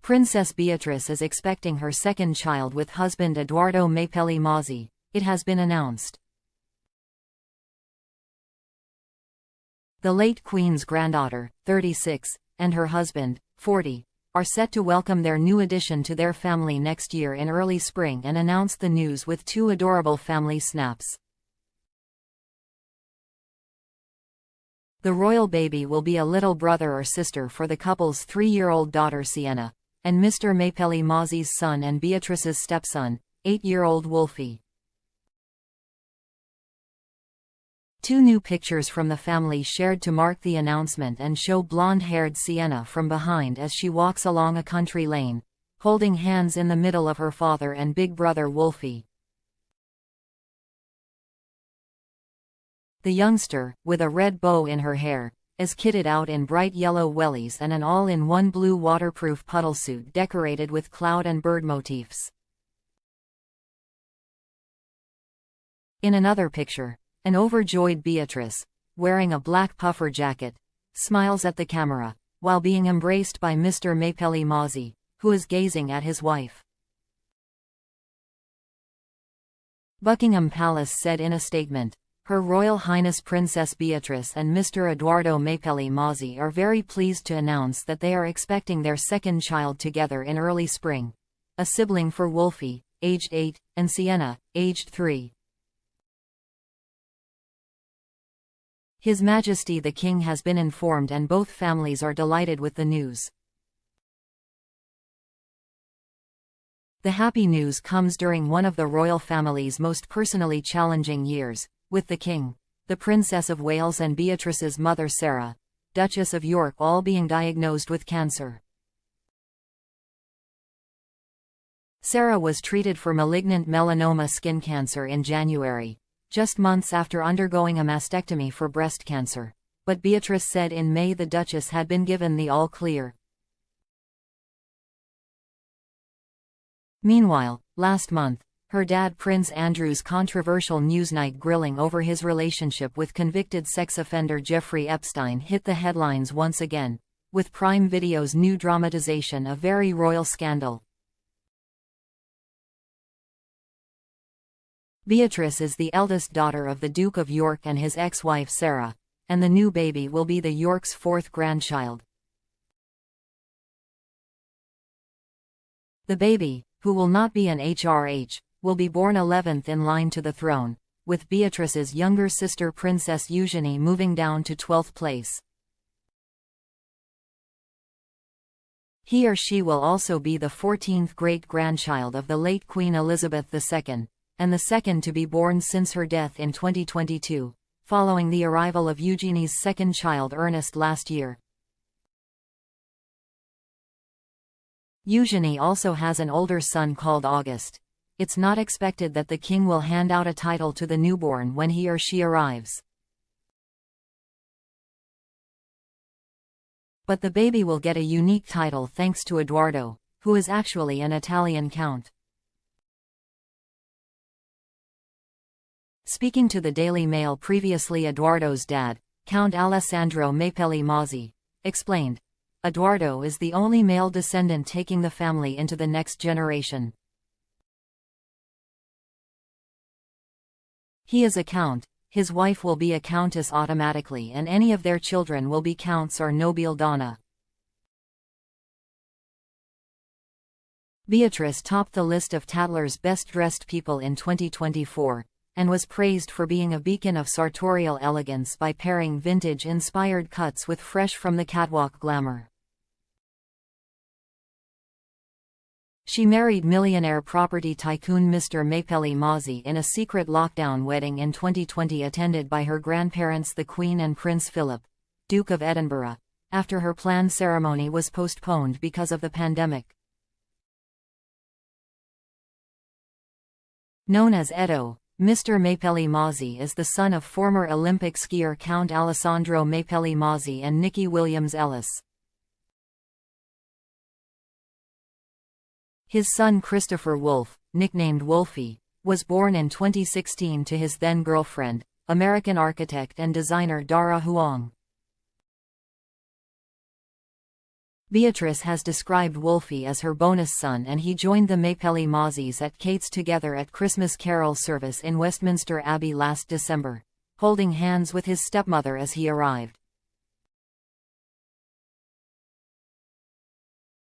Princess Beatrice is expecting her second child with husband Edoardo Mapelli Mozzi, it has been announced. The late Queen's granddaughter, 36, and her husband, 40, are set to welcome their new addition to their family next year in early spring and announce the news with two adorable family snaps. The royal baby will be a little brother or sister for the couple's 3-year-old daughter Sienna, and Mr. Mapelli Mozzi's son and Beatrice's stepson, 8-year-old Wolfie. Two new pictures from the family shared to mark the announcement and show blonde-haired Sienna from behind as she walks along a country lane, holding hands in the middle of her father and big brother Wolfie. The youngster, with a red bow in her hair, is kitted out in bright yellow wellies and an all-in-one blue waterproof puddle suit decorated with cloud and bird motifs. In another picture, an overjoyed Beatrice, wearing a black puffer jacket, smiles at the camera, while being embraced by Mr. Mapelli Mozzi, who is gazing at his wife. Buckingham Palace said in a statement, "Her Royal Highness Princess Beatrice and Mr. Edoardo Mapelli Mozzi are very pleased to announce that they are expecting their second child together in early spring, a sibling for Wolfie, aged 8, and Sienna, aged 3. His Majesty the King has been informed and both families are delighted with the news." The happy news comes during one of the royal family's most personally challenging years, with the King, the Princess of Wales and Beatrice's mother Sarah, Duchess of York all being diagnosed with cancer. Sarah was treated for malignant melanoma skin cancer in January, just months after undergoing a mastectomy for breast cancer, but Beatrice said in May the Duchess had been given the all-clear. Meanwhile, last month, her dad Prince Andrew's controversial Newsnight grilling over his relationship with convicted sex offender Jeffrey Epstein hit the headlines once again, with Prime Video's new dramatization of very royal scandal. Beatrice is the eldest daughter of the Duke of York and his ex-wife Sarah, and the new baby will be the Yorks' fourth grandchild. The baby, who will not be an HRH, will be born 11th in line to the throne, with Beatrice's younger sister Princess Eugenie moving down to 12th place. He or she will also be the 14th great-grandchild of the late Queen Elizabeth II, and the second to be born since her death in 2022, following the arrival of Eugenie's second child Ernest last year. Eugenie also has an older son called August. It's not expected that the king will hand out a title to the newborn when he or she arrives. But the baby will get a unique title thanks to Edoardo, who is actually an Italian count. Speaking to the Daily Mail previously, Edoardo's dad, Count Alessandro Mapelli Mozzi, explained, "Edoardo is the only male descendant taking the family into the next generation. He is a count, his wife will be a countess automatically and any of their children will be counts or nobile donna." Beatrice topped the list of Tatler's best-dressed people in 2024, and was praised for being a beacon of sartorial elegance by pairing vintage-inspired cuts with fresh-from-the-catwalk glamour. She married millionaire property tycoon Mr. Mapelli Mozzi in a secret lockdown wedding in 2020 attended by her grandparents the Queen and Prince Philip, Duke of Edinburgh, after her planned ceremony was postponed because of the pandemic. Known as Edo, Mr. Mapelli Mozzi is the son of former Olympic skier Count Alessandro Mapelli Mozzi and Nikki Williams-Ellis. His son Christopher Wolfe, nicknamed Wolfie, was born in 2016 to his then-girlfriend, American architect and designer Dara Huang. Beatrice has described Wolfie as her bonus son, and he joined the Maypelly Mozzies at Kate's together at Christmas carol service in Westminster Abbey last December, holding hands with his stepmother as he arrived.